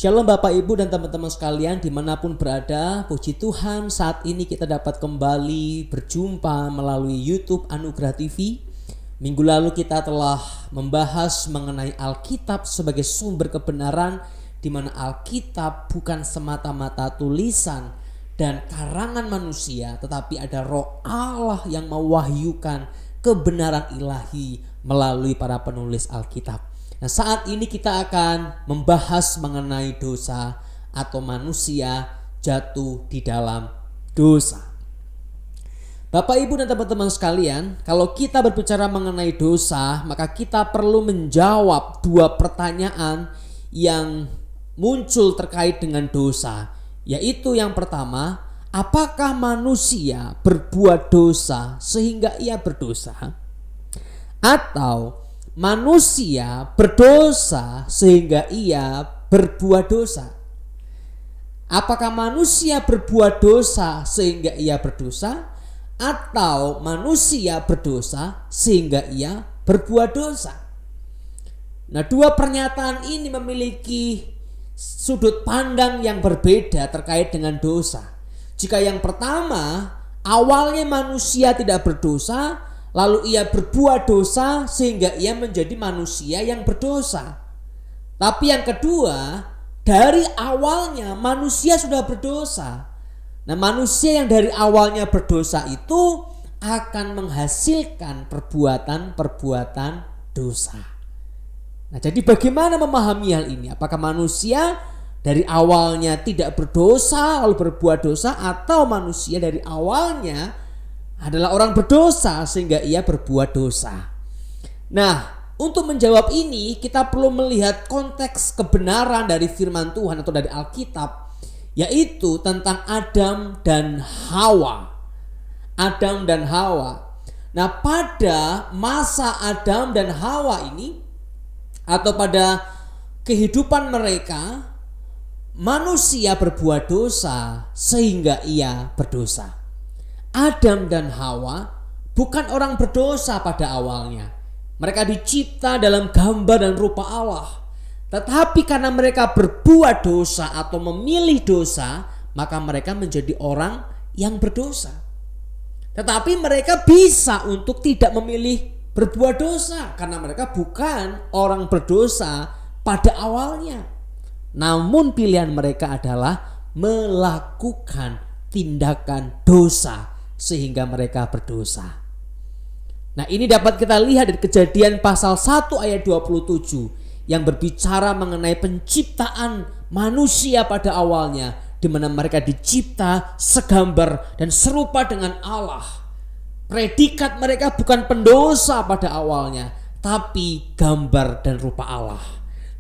Shalom Bapak Ibu dan teman-teman sekalian dimanapun berada. Puji Tuhan saat ini kita dapat kembali berjumpa melalui YouTube Anugerah TV. Minggu lalu kita telah membahas mengenai Alkitab sebagai sumber kebenaran, di mana Alkitab bukan semata-mata tulisan dan karangan manusia, tetapi ada Roh Allah yang mewahyukan kebenaran ilahi melalui para penulis Alkitab. Nah, saat ini kita akan membahas mengenai dosa atau manusia jatuh di dalam dosa. Bapak Ibu dan teman-teman sekalian, kalau kita berbicara mengenai dosa, maka kita perlu menjawab dua pertanyaan yang muncul terkait dengan dosa. Yaitu yang pertama, apakah manusia berbuat dosa sehingga ia berdosa? Atau manusia berdosa sehingga ia berbuat dosa? Apakah manusia berbuat dosa sehingga ia berdosa, atau manusia berdosa sehingga ia berbuat dosa? Nah, dua pernyataan ini memiliki sudut pandang yang berbeda terkait dengan dosa. Jika yang pertama, awalnya manusia tidak berdosa, lalu ia berbuat dosa sehingga ia menjadi manusia yang berdosa. Tapi yang kedua, dari awalnya manusia sudah berdosa. Nah, manusia yang dari awalnya berdosa itu akan menghasilkan perbuatan-perbuatan dosa. Nah, jadi bagaimana memahami hal ini? Apakah manusia dari awalnya tidak berdosa lalu berbuat dosa, atau manusia dari awalnya adalah orang berdosa sehingga ia berbuat dosa? Nah, untuk menjawab ini kita perlu melihat konteks kebenaran dari firman Tuhan atau dari Alkitab, yaitu tentang Adam dan Hawa. Adam dan Hawa. Nah, pada masa Adam dan Hawa ini, atau pada kehidupan mereka, manusia berbuat dosa sehingga ia berdosa. Adam dan Hawa bukan orang berdosa pada awalnya. Mereka dicipta dalam gambar dan rupa Allah. Tetapi karena mereka berbuat dosa atau memilih dosa, maka mereka menjadi orang yang berdosa. Tetapi mereka bisa untuk tidak memilih berbuat dosa karena mereka bukan orang berdosa pada awalnya. Namun pilihan mereka adalah melakukan tindakan dosa sehingga mereka berdosa. Nah, ini dapat kita lihat dari Kejadian pasal 1 ayat 27 yang berbicara mengenai penciptaan manusia pada awalnya, di mana mereka dicipta segambar dan serupa dengan Allah. Predikat mereka bukan pendosa pada awalnya, tapi gambar dan rupa Allah.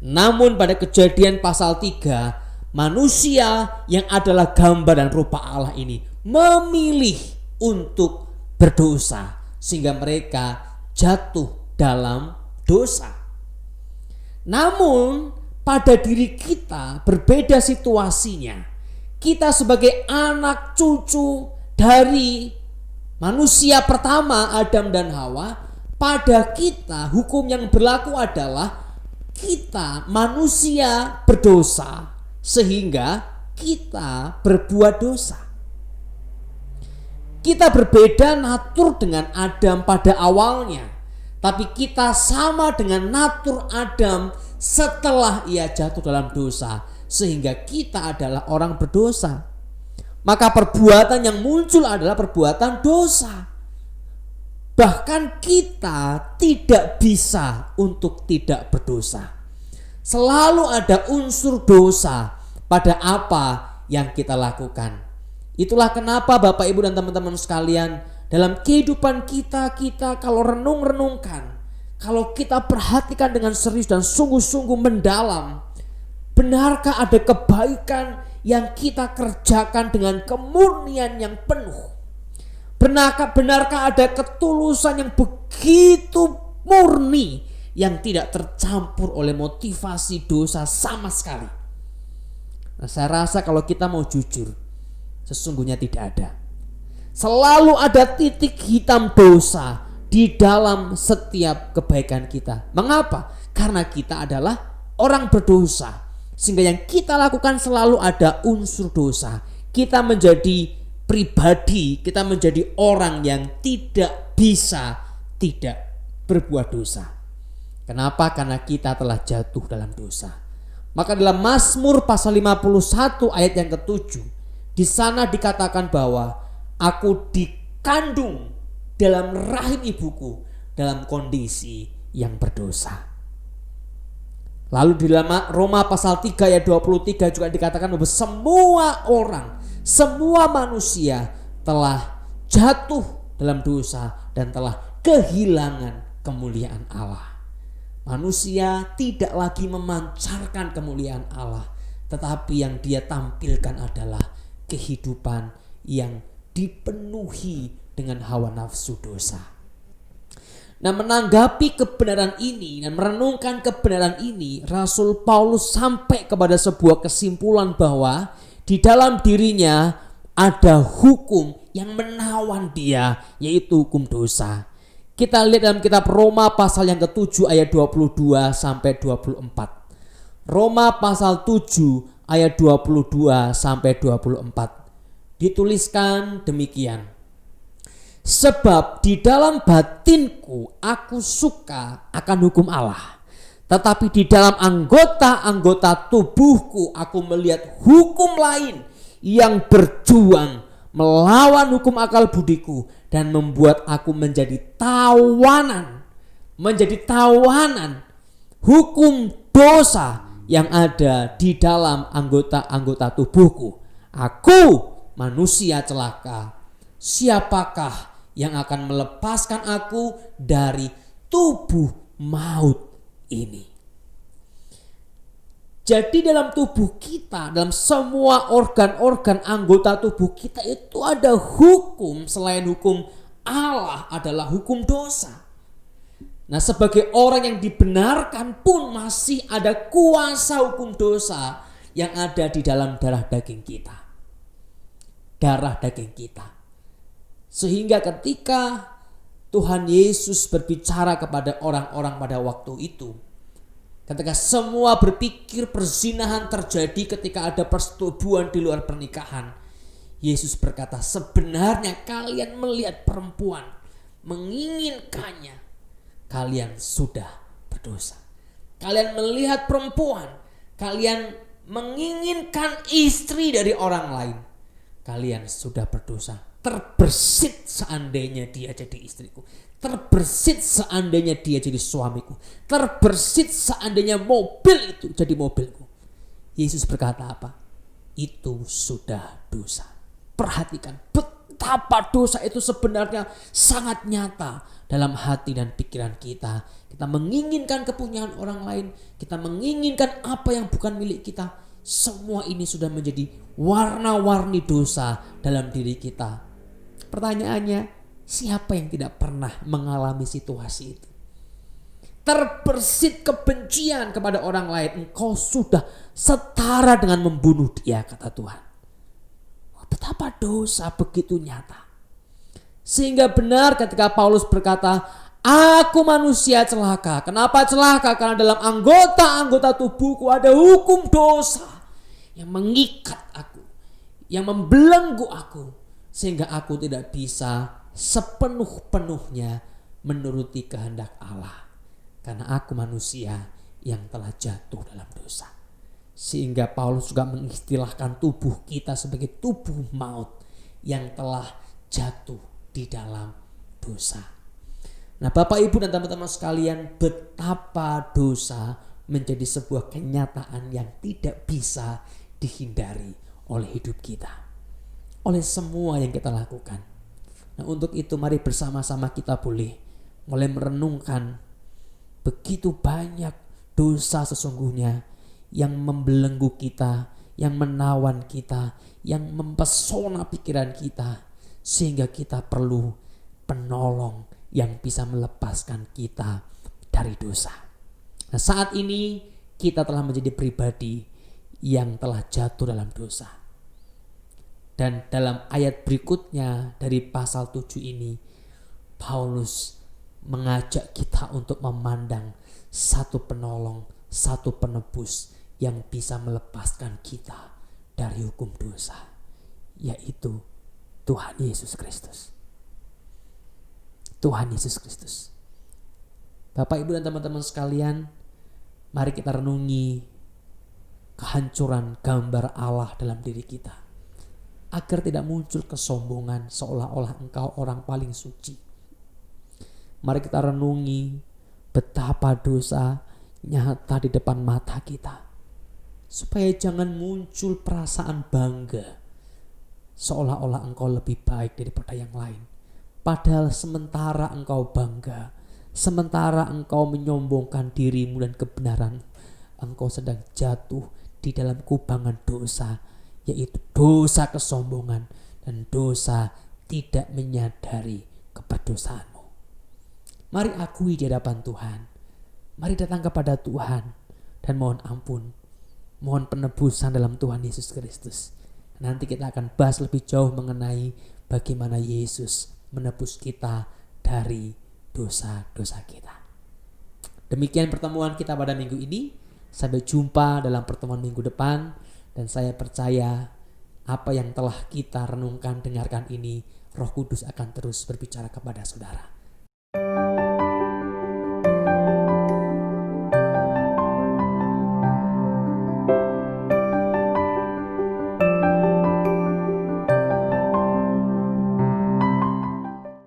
Namun pada Kejadian pasal 3, manusia yang adalah gambar dan rupa Allah ini memilih untuk berdosa sehingga mereka jatuh dalam dosa. Namun pada diri kita berbeda situasinya. Kita sebagai anak cucu dari manusia pertama Adam dan Hawa, pada kita hukum yang berlaku adalah kita manusia berdosa sehingga kita berbuat dosa. Kita berbeda natur dengan Adam pada awalnya, tapi kita sama dengan natur Adam setelah ia jatuh dalam dosa, sehingga kita adalah orang berdosa. Maka perbuatan yang muncul adalah perbuatan dosa. Bahkan kita tidak bisa untuk tidak berdosa. Selalu ada unsur dosa pada apa yang kita lakukan. Itulah kenapa Bapak Ibu dan teman-teman sekalian, dalam kehidupan kita kalau renung-renungkan, kalau kita perhatikan dengan serius dan sungguh-sungguh mendalam, benarkah ada kebaikan yang kita kerjakan dengan kemurnian yang penuh? Benarkah ada ketulusan yang begitu murni yang tidak tercampur oleh motivasi dosa sama sekali? Nah, saya rasa kalau kita mau jujur, sesungguhnya tidak ada. Selalu ada titik hitam dosa di dalam setiap kebaikan kita. Mengapa? Karena kita adalah orang berdosa. Sehingga yang kita lakukan selalu ada unsur dosa. Kita menjadi pribadi, kita menjadi orang yang tidak bisa tidak berbuat dosa. Kenapa? Karena kita telah jatuh dalam dosa. Maka dalam Mazmur pasal 51 ayat yang ke-7, di sana dikatakan bahwa aku dikandung dalam rahim ibuku dalam kondisi yang berdosa. Lalu di dalam Roma pasal 3 ayat 23 juga dikatakan bahwa semua orang, semua manusia telah jatuh dalam dosa dan telah kehilangan kemuliaan Allah. Manusia tidak lagi memancarkan kemuliaan Allah, tetapi yang dia tampilkan adalah kehidupan yang dipenuhi dengan hawa nafsu dosa. Nah, menanggapi kebenaran ini dan merenungkan kebenaran ini, Rasul Paulus sampai kepada sebuah kesimpulan bahwa di dalam dirinya ada hukum yang menawan dia, yaitu hukum dosa. Kita lihat dalam kitab Roma pasal yang ke-7 ayat 22 sampai 24. Roma pasal 7 ayat 22 sampai 24. Dituliskan demikian. Sebab di dalam batinku aku suka akan hukum Allah, tetapi di dalam anggota-anggota tubuhku aku melihat hukum lain yang berjuang melawan hukum akal budiku dan membuat aku menjadi tawanan hukum dosa yang ada di dalam anggota-anggota tubuhku. Aku manusia celaka, siapakah yang akan melepaskan aku dari tubuh maut ini? Jadi dalam tubuh kita, dalam semua organ-organ anggota tubuh kita itu ada hukum selain hukum Allah, adalah hukum dosa. Nah, sebagai orang yang dibenarkan pun masih ada kuasa hukum dosa yang ada di dalam darah daging kita. Darah daging kita. Sehingga ketika Tuhan Yesus berbicara kepada orang-orang pada waktu itu, ketika semua berpikir perzinahan terjadi ketika ada persetubuhan di luar pernikahan, Yesus berkata, sebenarnya kalian melihat perempuan, menginginkannya, kalian sudah berdosa. Kalian melihat perempuan, kalian menginginkan istri dari orang lain, kalian sudah berdosa. Terbersit seandainya dia jadi istriku, terbersit seandainya dia jadi suamiku, terbersit seandainya mobil itu jadi mobilku. Yesus berkata apa? Itu sudah dosa. Perhatikan betapa dosa itu sebenarnya sangat nyata dalam hati dan pikiran kita. Kita menginginkan kepunyaan orang lain, kita menginginkan apa yang bukan milik kita. Semua ini sudah menjadi warna-warni dosa dalam diri kita. Pertanyaannya, siapa yang tidak pernah mengalami situasi itu? Terbersit kebencian kepada orang lain, engkau sudah setara dengan membunuh dia, kata Tuhan. Betapa dosa begitu nyata. Sehingga benar ketika Paulus berkata, aku manusia celaka. Kenapa celaka? Karena dalam anggota-anggota tubuhku ada hukum dosa yang mengikat aku, yang membelenggu aku, sehingga aku tidak bisa sepenuh-penuhnya menuruti kehendak Allah. Karena aku manusia yang telah jatuh dalam dosa. Sehingga Paulus juga mengistilahkan tubuh kita sebagai tubuh maut yang telah jatuh di dalam dosa. Nah, Bapak Ibu dan teman-teman sekalian, betapa dosa menjadi sebuah kenyataan yang tidak bisa dihindari oleh hidup kita, oleh semua yang kita lakukan. Nah, untuk itu mari bersama-sama kita boleh mulai merenungkan begitu banyak dosa sesungguhnya yang membelenggu kita, yang menawan kita, yang mempesona pikiran kita, sehingga kita perlu penolong yang bisa melepaskan kita dari dosa. Nah, saat ini kita telah menjadi pribadi yang telah jatuh dalam dosa. Dan dalam ayat berikutnya dari pasal 7 ini, Paulus mengajak kita untuk memandang satu penolong, satu penebus yang bisa melepaskan kita dari hukum dosa, yaitu Tuhan Yesus Kristus. Tuhan Yesus Kristus. Bapak, Ibu, dan teman-teman sekalian, mari kita renungi kehancuran gambar Allah dalam diri kita, agar tidak muncul kesombongan seolah-olah engkau orang paling suci. Mari kita renungi betapa dosa nyata di depan mata kita, supaya jangan muncul perasaan bangga seolah-olah engkau lebih baik daripada yang lain. Padahal sementara engkau bangga, sementara engkau menyombongkan dirimu dan kebenaran, engkau sedang jatuh di dalam kubangan dosa, yaitu dosa kesombongan dan dosa tidak menyadari keberdosaanmu. Mari akui di hadapan Tuhan. Mari datang kepada Tuhan dan mohon ampun, mohon penebusan dalam Tuhan Yesus Kristus. Nanti kita akan bahas lebih jauh mengenai bagaimana Yesus menebus kita dari dosa-dosa kita. Demikian pertemuan kita pada minggu ini. Sampai jumpa dalam pertemuan minggu depan. Dan saya percaya apa yang telah kita renungkan, dengarkan ini, Roh Kudus akan terus berbicara kepada saudara.